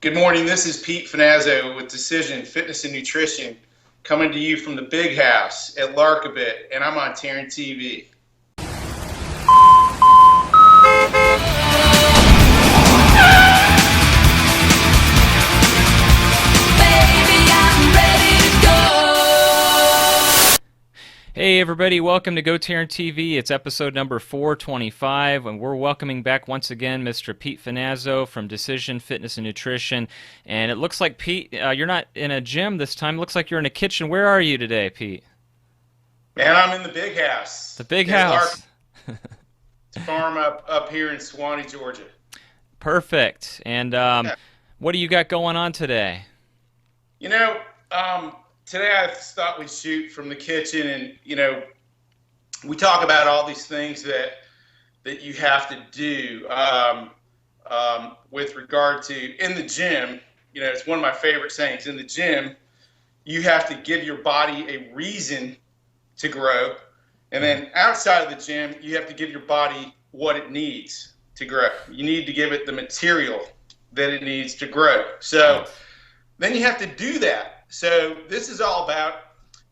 Good morning. This is Pete Finazzo with Decision Fitness and Nutrition, coming to you from the Big House at Larkabit, and I'm on Tarryn TV. Hey everybody, welcome to GoTarryn TV. It's episode number 425, and we're welcoming back once again Mr. Pete Finazzo from Decision Fitness and Nutrition. And it looks like, Pete, you're not in a gym this time. It looks like you're in a kitchen. Where are you today, Pete? Man, I'm in the Big House. The Big House. Farm up here in Suwanee, Georgia. Perfect. And what do you got going on today? Today I thought we'd shoot from the kitchen, and we talk about all these things that you have to do with regard to in the gym. It's one of my favorite sayings. In the gym, you have to give your body a reason to grow, and then outside of the gym, you have to give your body what it needs to grow. You need to give it the material that it needs to grow. So then you have to do that. So this is all about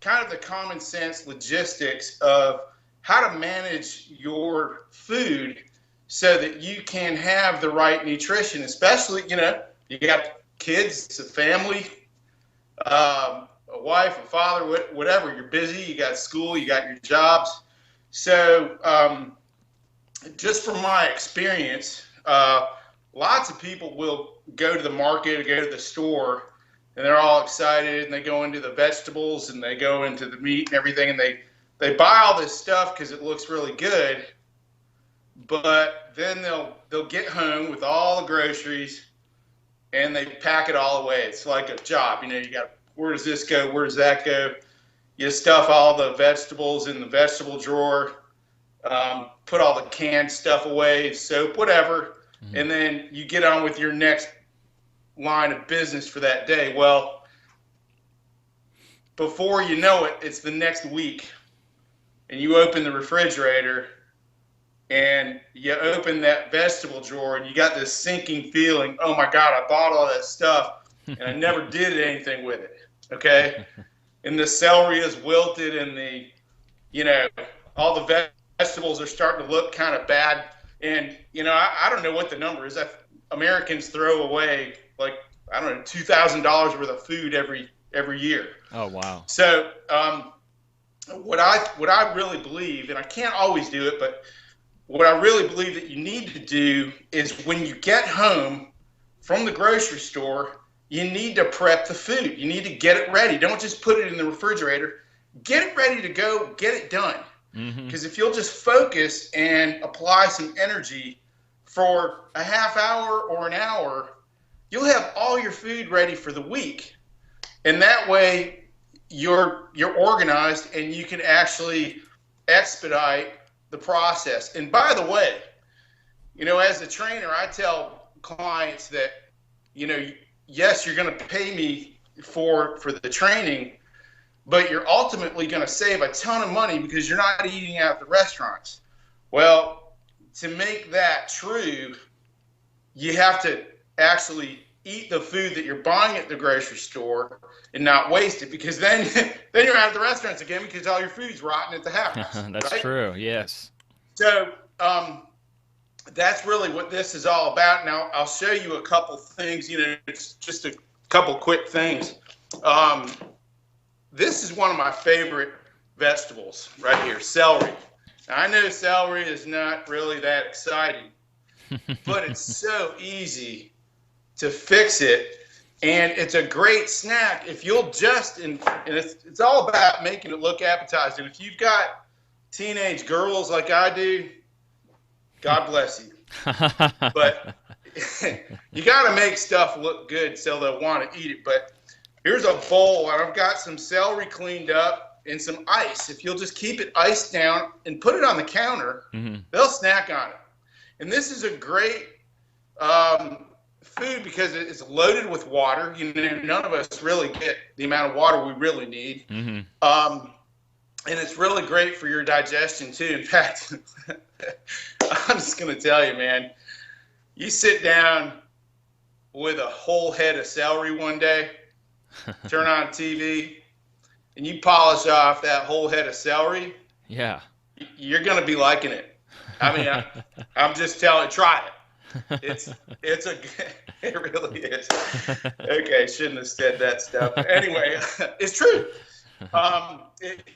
kind of the common sense logistics of how to manage your food so that you can have the right nutrition, especially, you got kids, a family, a wife, a father, whatever. You're busy, you got school, you got your jobs. So just from my experience, lots of people will go to the market or go to the store, and they're all excited, and they go into the vegetables, and they go into the meat and everything, and they buy all this stuff because it looks really good. But then they'll get home with all the groceries, and they pack it all away. It's like a job. You got, where does this go? Where does that go? You stuff all the vegetables in the vegetable drawer, put all the canned stuff away, soap, whatever, and then you get on with your next line of business for that day. Well, before you know it, it's the next week, and you open the refrigerator and you open that vegetable drawer, and you got this sinking feeling, oh my God, I bought all that stuff and I never did anything with it. Okay. And the celery is wilted, and all the vegetables are starting to look kind of bad. And, I don't know what the number is. Americans throw away $2,000 worth of food every year. Oh, wow. So what I really believe, and I can't always do it, but what I really believe that you need to do is when you get home from the grocery store, you need to prep the food. You need to get it ready. Don't just put it in the refrigerator. Get it ready to go. Get it done. Because if you'll just focus and apply some energy for a half hour or an hour, you'll have all your food ready for the week. And that way you're organized, and you can actually expedite the process. And by the way, as a trainer, I tell clients that, yes, you're going to pay me for the training, but you're ultimately going to save a ton of money because you're not eating out at the restaurants. Well, to make that true, you have to actually eat the food that you're buying at the grocery store and not waste it, because then you're out at the restaurants again because all your food's rotten at the house. That's right? true, yes. So that's really what this is all about. Now, I'll show you a couple things. It's just a couple quick things. This is one of my favorite vegetables right here, celery. Now, I know celery is not really that exciting, but it's so easy to fix it, and it's a great snack if you'll just, and it's all about making it look appetizing. If you've got teenage girls like I do, God bless you. But you got to make stuff look good so they'll want to eat it. But here's a bowl, and I've got some celery cleaned up and some ice. If you'll just keep it iced down and put it on the counter, they'll snack on it. And this is a great food because it's loaded with water. None of us really get the amount of water we really need. And it's really great for your digestion too. In fact, I'm just going to tell you, man, you sit down with a whole head of celery one day, turn on TV, and you polish off that whole head of celery, Yeah. you're going to be liking it. I mean, I'm just telling, try it. It's a, it really is. Okay, shouldn't have said that stuff. But anyway, it's true.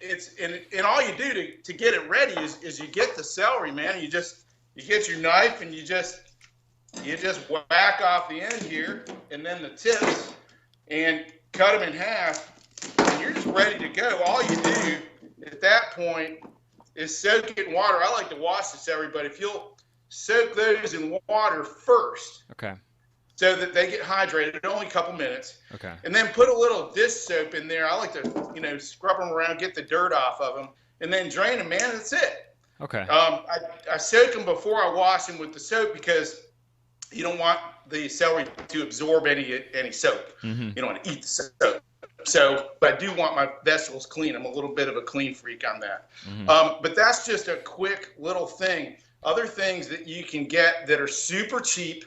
It's and all you do to get it ready is you get the celery, man. You get your knife and you just whack off the end here and then the tips and cut them in half, and you're just ready to go. All you do at that point is soak it in water. I like to wash the celery, but if you'll soak those in water first, Okay. so that they get hydrated, only a couple minutes. Okay. And then put a little dish soap in there. I like to, scrub them around, get the dirt off of them, and then drain them, man. That's it. Okay. I soak them before I wash them with the soap because you don't want the celery to absorb any soap. Mm-hmm. You don't want to eat the soap. So, but I do want my vegetables clean. I'm a little bit of a clean freak on that. Mm-hmm. But that's just a quick little thing. Other things that you can get that are super cheap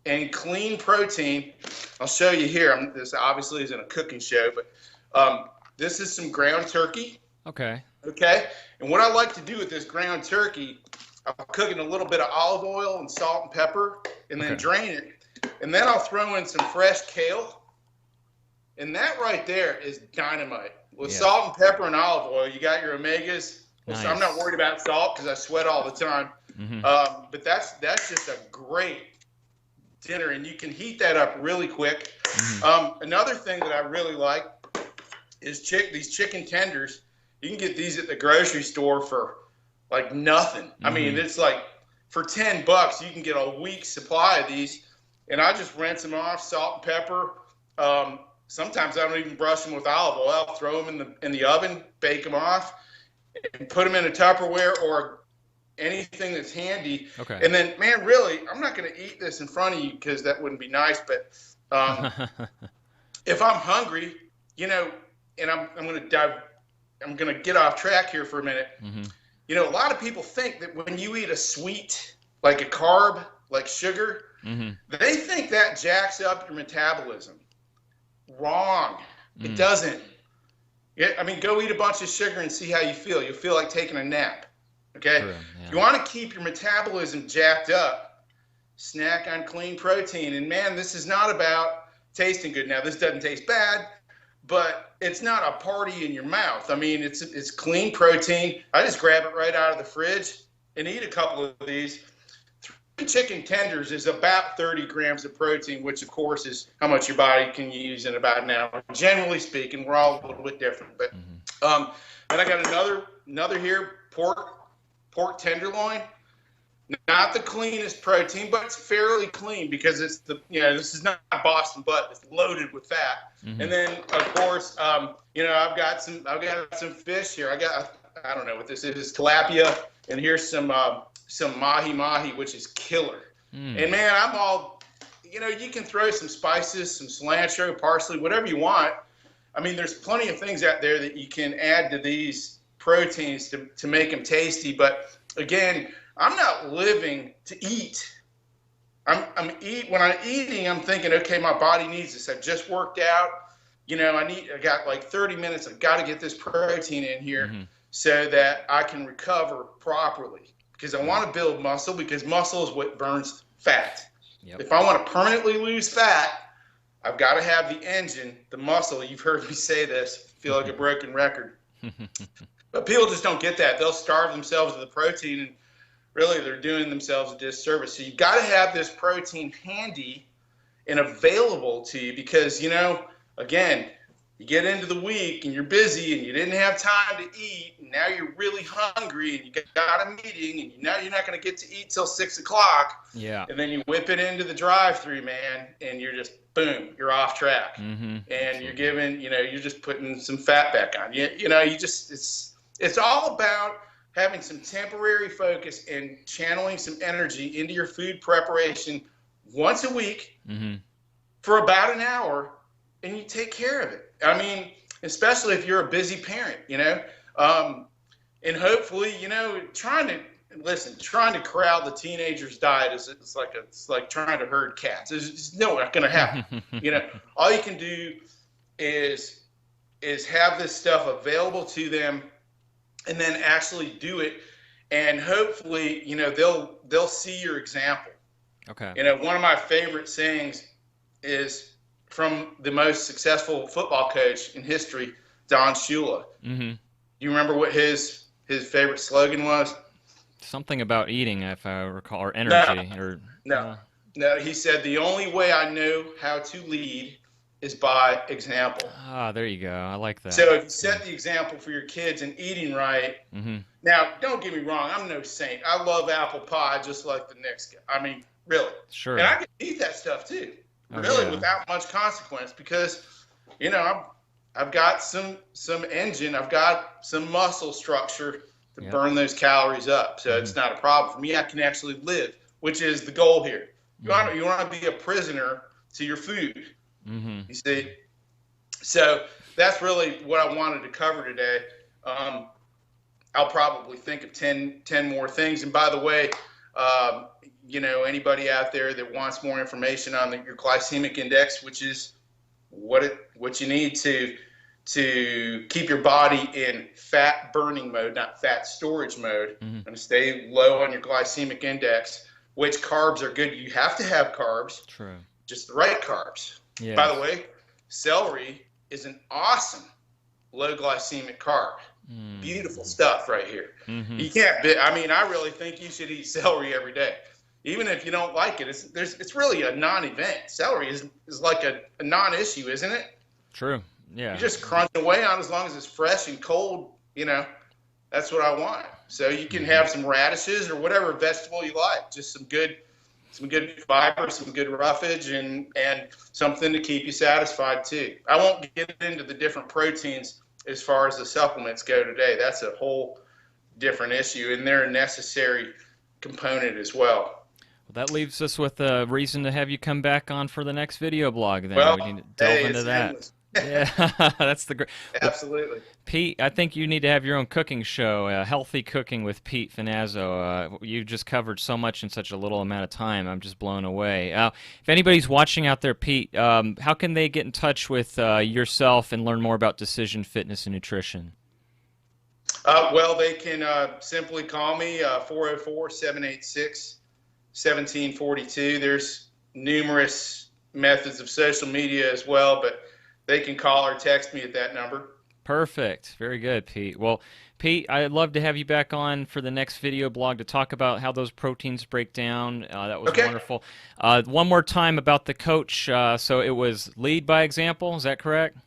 and clean protein. I'll show you here. This obviously isn't a cooking show, but this is some ground turkey. Okay. Okay. And what I like to do with this ground turkey, I'll cook in a little bit of olive oil and salt and pepper and then drain it. And then I'll throw in some fresh kale. And that right there is dynamite. With salt and pepper and olive oil, you got your omegas. Nice. So I'm not worried about salt because I sweat all the time. Mm-hmm. But that's just a great dinner, and you can heat that up really quick. Mm-hmm. Another thing that I really like is these chicken tenders. You can get these at the grocery store for like nothing. Mm-hmm. I mean, it's like for $10 you can get a week's supply of these, and I just rinse them off, salt and pepper. Sometimes I don't even brush them with olive oil. I'll throw them in the oven, bake them off, and put them in a Tupperware or anything that's handy. Okay. And then, man, really, I'm not going to eat this in front of you because that wouldn't be nice. But if I'm hungry, and I'm going to get off track here for a minute. Mm-hmm. A lot of people think that when you eat a sweet, like a carb, like sugar, mm-hmm. they think that jacks up your metabolism. Wrong. Mm. It doesn't. Go eat a bunch of sugar and see how you feel. You'll feel like taking a nap. Okay? True, yeah. If you want to keep your metabolism jacked up, snack on clean protein. And, man, this is not about tasting good. Now, this doesn't taste bad, but it's not a party in your mouth. I mean, it's clean protein. I just grab it right out of the fridge and eat a couple of these. 3 chicken tenders is about 30 grams of protein, which, of course, is how much your body can use in about an hour. Generally speaking, we're all a little bit different. But then I got another here, pork tenderloin. Not the cleanest protein, but it's fairly clean because it's this is not Boston butt. It's loaded with fat. Mm-hmm. And then, of course, I've got some fish here. I don't know what this is. It's tilapia, and here's some mahi, which is killer. Mm. And man, I'm all, you can throw some spices, some cilantro, parsley, whatever you want. I mean, there's plenty of things out there that you can add to these proteins to make them tasty. But again, I'm not living to eat. When I'm eating, I'm thinking, okay, my body needs this. I've just worked out. I got like 30 minutes. I've got to get this protein in here so that I can recover properly. Because I want to build muscle, because muscle is what burns fat. Yep. If I want to permanently lose fat, I've got to have the engine, the muscle. You've heard me say this. Feel like a broken record. But people just don't get that. They'll starve themselves of the protein, and really they're doing themselves a disservice. So you've got to have this protein handy and available to you because, again, you get into the week and you're busy and you didn't have time to eat, and now you're really hungry and you got a meeting and now you're not going to get to eat till 6 o'clock. Yeah. And then you whip it into the drive-thru, man, and you're just, boom, you're off track. Mm-hmm. And you're giving, you're just putting some fat back on. It's all about having some temporary focus and channeling some energy into your food preparation once a week for about an hour, and you take care of it. I mean, especially if you're a busy parent, and hopefully, trying to listen, trying to corral the teenager's diet it's like trying to herd cats. It's not going to happen. All you can do is have this stuff available to them, and then actually do it, and hopefully, they'll see your example. Okay. One of my favorite sayings is from the most successful football coach in history, Don Shula. Mm-hmm. You remember what his favorite slogan was? Something about eating, if I recall, or energy. No. He said, the only way I know how to lead is by example. Ah, there you go. I like that. So if you set the example for your kids in eating right, mm-hmm. Now, don't get me wrong, I'm no saint. I love apple pie just like the next guy. I mean, really. Sure. And I can eat that stuff too, without much consequence, because, I've got some engine, I've got some muscle structure to burn those calories up. So it's not a problem for me. I can actually live, which is the goal here. You want to be a prisoner to your food. Mm-hmm. You see? So that's really what I wanted to cover today. I'll probably think of 10 more things. And by the way, anybody out there that wants more information on your glycemic index, which is what you need to keep your body in fat burning mode, not fat storage mode, and stay low on your glycemic index, which carbs are good. You have to have carbs. True. Just the right carbs. Yes. By the way, celery is an awesome low glycemic carb. Beautiful stuff right here. You can't. I really think you should eat celery every day, even if you don't like it. It's really a non-event. Celery is like a non-issue, isn't it? True. Yeah. You just crunch away on as long as it's fresh and cold. That's what I want. So you can have some radishes or whatever vegetable you like. Just some good fiber, some good roughage, and something to keep you satisfied too. I won't get into the different proteins as far as the supplements go today. That's a whole different issue, and they're a necessary component as well. Well, that leaves us with a reason to have you come back on for the next video blog. Then well, we need to delve into that. Endless. Yeah, that's the great. Absolutely. Pete, I think you need to have your own cooking show, Healthy Cooking with Pete Finazzo. You just covered so much in such a little amount of time. I'm just blown away. If anybody's watching out there, Pete, how can they get in touch with yourself and learn more about Decision Fitness and Nutrition? Well, they can simply call me, 404-786-1742. There's numerous methods of social media as well, but they can call or text me at that number. Perfect. Very good, Pete. Well, Pete, I'd love to have you back on for the next video blog to talk about how those proteins break down. That was wonderful. One more time about the coach. So it was lead by example. Is that correct?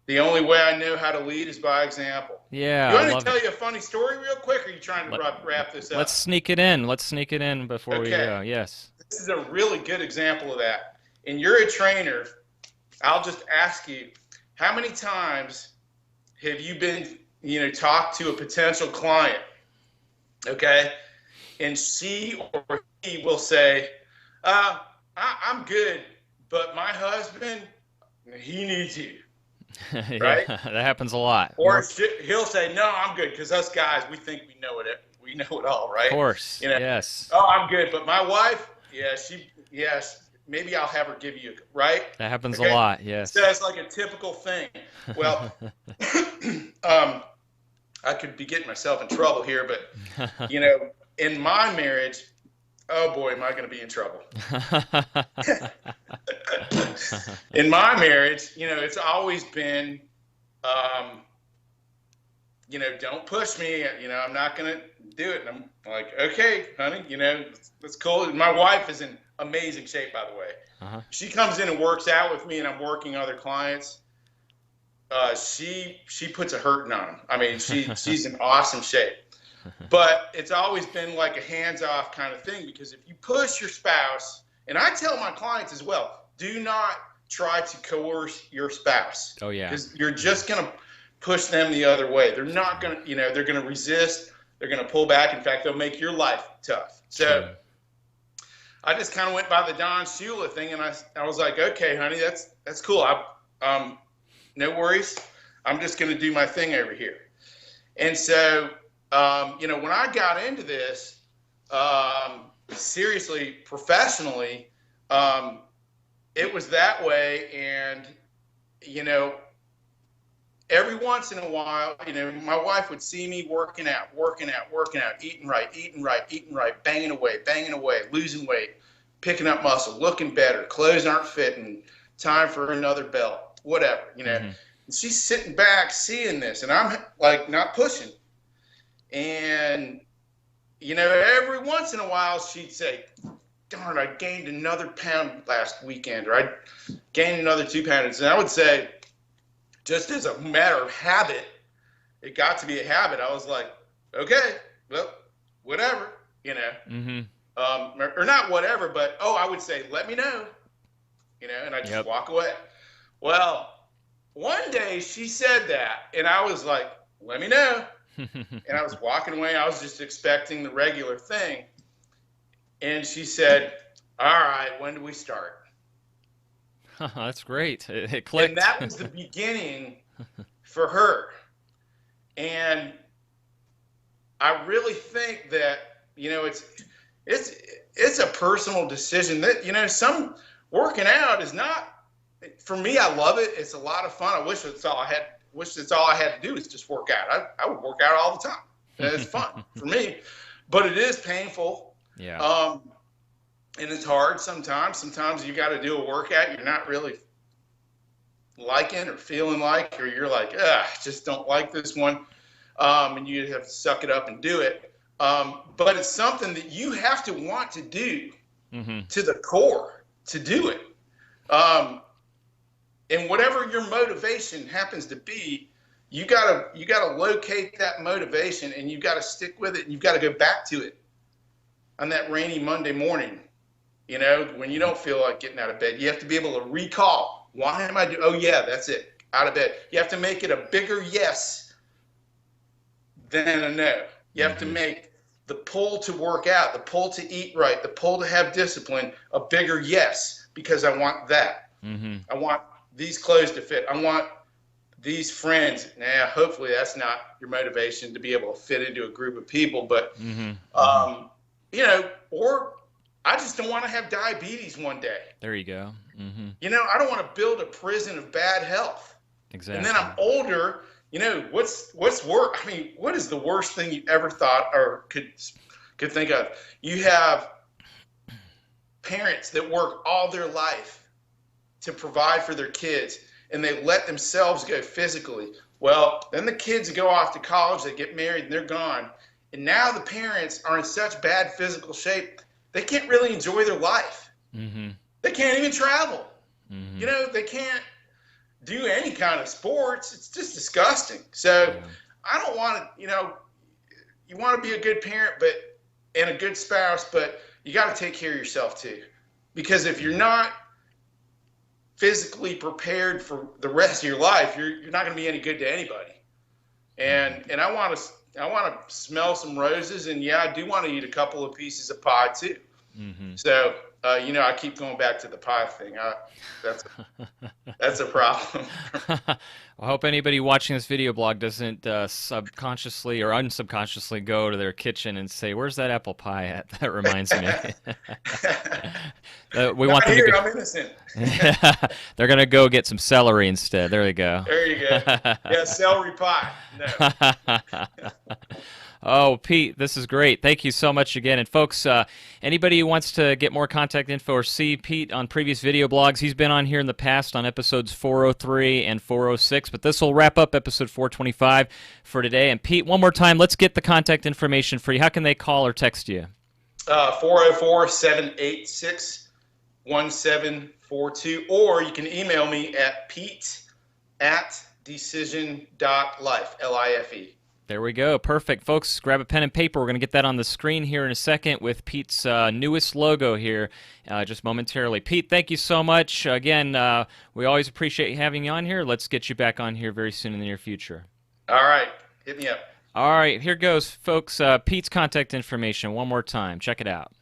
The only way I know how to lead is by example. Yeah. You want me to tell you a funny story real quick, or are you trying to wrap this up? Let's sneak it in. Before we go. Yes. This is a really good example of that. And you're a trainer. I'll just ask you, how many times have you been, talked to a potential client, okay, and she or he will say, I'm good, but my husband, he needs you, right? Yeah, that happens a lot. Or he'll say, no, I'm good, because us guys, we think we know it all, right? Of course, yes. Oh, I'm good, but my wife, maybe I'll have her give you, right? That happens a lot, yes. So it's like a typical thing. Well, I could be getting myself in trouble here, but, in my marriage, oh boy, am I going to be in trouble. In my marriage, it's always been, don't push me. I'm not going to do it. And I'm like, okay, honey, that's cool. My wife is in amazing shape, by the way. She comes in and works out with me, and I'm working other clients. She puts a hurting on them. I mean, she's in awesome shape. But it's always been like a hands-off kind of thing, because if you push your spouse, and I tell my clients as well, do not try to coerce your spouse. Oh, yeah. Because you're just going to push them the other way. They're not going to, they're going to resist. They're going to pull back. In fact, they'll make your life tough. So I just kind of went by the Don Shula thing, and I was like, okay, honey, that's cool. No worries. I'm just going to do my thing over here. And so when I got into this, seriously, professionally, it was that way. And, you know, every once in a while, my wife would see me working out, eating right, banging away, losing weight, picking up muscle, looking better, clothes aren't fitting, time for another belt, whatever. Mm-hmm. And she's sitting back seeing this, and I'm like not pushing. And, every once in a while she'd say, darn, I gained another pound last weekend, or I gained another 2 pounds. And I would say, just as a matter of habit, it got to be a habit. I was like, okay, well, whatever, Mm-hmm. or not whatever, but, I would say, let me know, and I just Yep. walk away. Well, one day she said that, and I was like, let me know. And I was walking away. I was just expecting the regular thing. And she said, all right, when do we start? That's great. It And clicked. that was the beginning for her. And I really think that, it's a personal decision that, some working out is not, for me, I love it. It's a lot of fun. I wish that's all I had to do is just work out. I would work out all the time. And it's fun for me, but it is painful. Yeah. And it's hard sometimes. Sometimes you got to do a workout you're not really liking or feeling like, or you're like, I just don't like this one. And you have to suck it up and do it. But it's something that you have to want to do Mm-hmm. to the core to do it. And whatever your motivation happens to be, you gotta locate that motivation, and you gotta stick with it, and you've got to go back to it on that rainy Monday morning. When you don't feel like getting out of bed, you have to be able to recall, why am I doing? Oh yeah, that's it. Out of bed. You have to make it a bigger yes than a no. You have to Mm-hmm. make the pull to work out, the pull to eat right, the pull to have discipline a bigger yes, because I want that. Mm-hmm. I want these clothes to fit. I want these friends. Now, hopefully that's not your motivation to be able to fit into a group of people, but, Mm-hmm. Mm-hmm. or I just don't want to have diabetes one day. There you go. Mm-hmm. I don't want to build a prison of bad health. Exactly. And then I'm older. What's worse? I mean, what is the worst thing you ever thought or could think of? You have parents that work all their life to provide for their kids, and they let themselves go physically. Well, then the kids go off to college, they get married, and they're gone. And now the parents are in such bad physical shape, they can't really enjoy their life. Mm-hmm. They can't even travel. Mm-hmm. They can't do any kind of sports. It's just disgusting. So Yeah. I don't want to, you want to be a good parent, and a good spouse, but you got to take care of yourself too. Because if you're not physically prepared for the rest of your life, you're not going to be any good to anybody. And I want to smell some roses, and yeah, I do want to eat a couple of pieces of pie too. Mm-hmm. So I keep going back to the pie thing. That's a problem. I hope anybody watching this video blog doesn't subconsciously or unsubconsciously go to their kitchen and say, "Where's that apple pie at?" That reminds me. We Not want them here. to go. I'm innocent. They're gonna go get some celery instead. There you go. There you go. Yeah, celery pie. No. Oh, Pete, this is great. Thank you so much again. And folks, anybody who wants to get more contact info or see Pete on previous video blogs, he's been on here in the past on episodes 403 and 406, but this will wrap up episode 425 for today. And Pete, one more time, let's get the contact information for you. How can they call or text you? 404-786-1742, or you can email me at pete@decision.life, Life. There we go. Perfect. Folks, grab a pen and paper. We're going to get that on the screen here in a second with Pete's newest logo here just momentarily. Pete, thank you so much. Again, we always appreciate having you on here. Let's get you back on here very soon in the near future. All right. Hit me up. All right. Here goes, folks. Pete's contact information one more time. Check it out.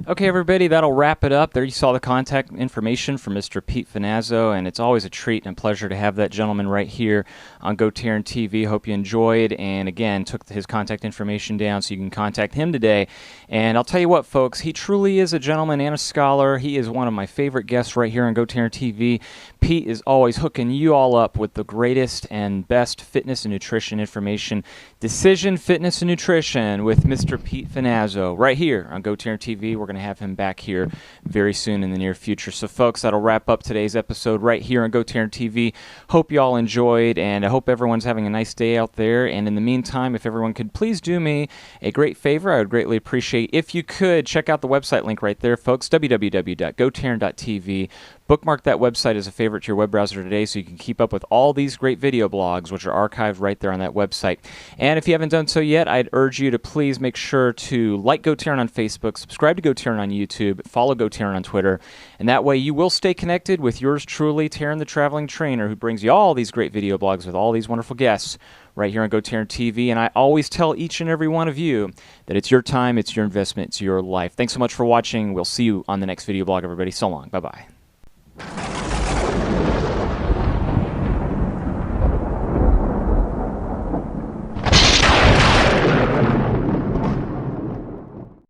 Okay, everybody, that'll wrap it up. There you saw the contact information from Mr. Pete Finazzo, and it's always a treat and a pleasure to have that gentleman right here on GoTarryn TV. Hope you enjoyed, and again, took his contact information down so you can contact him today. And I'll tell you what, folks, he truly is a gentleman and a scholar. He is one of my favorite guests right here on GoTarryn TV. Pete is always hooking you all up with the greatest and best fitness and nutrition information. Decision Fitness and Nutrition with Mr. Pete Finazzo right here on GoTarryn TV. We're going to have him back here very soon in the near future. So, folks, that'll wrap up today's episode right here on GoTarryn TV. Hope you all enjoyed, and I hope everyone's having a nice day out there. And in the meantime, if everyone could please do me a great favor, I would greatly appreciate if you could check out the website link right there, folks, www.gotarryn.tv. Bookmark that website as a favorite to your web browser today so you can keep up with all these great video blogs, which are archived right there on that website. And if you haven't done so yet, I'd urge you to please make sure to like GoTarryn on Facebook, subscribe to GoTarryn on YouTube, follow GoTarryn on Twitter, and that way you will stay connected with yours truly, Tarryn the Traveling Trainer, who brings you all these great video blogs with all these wonderful guests right here on GoTarryn TV. And I always tell each and every one of you that it's your time, it's your investment, it's your life. Thanks so much for watching. We'll see you on the next video blog, everybody. So long. Bye-bye.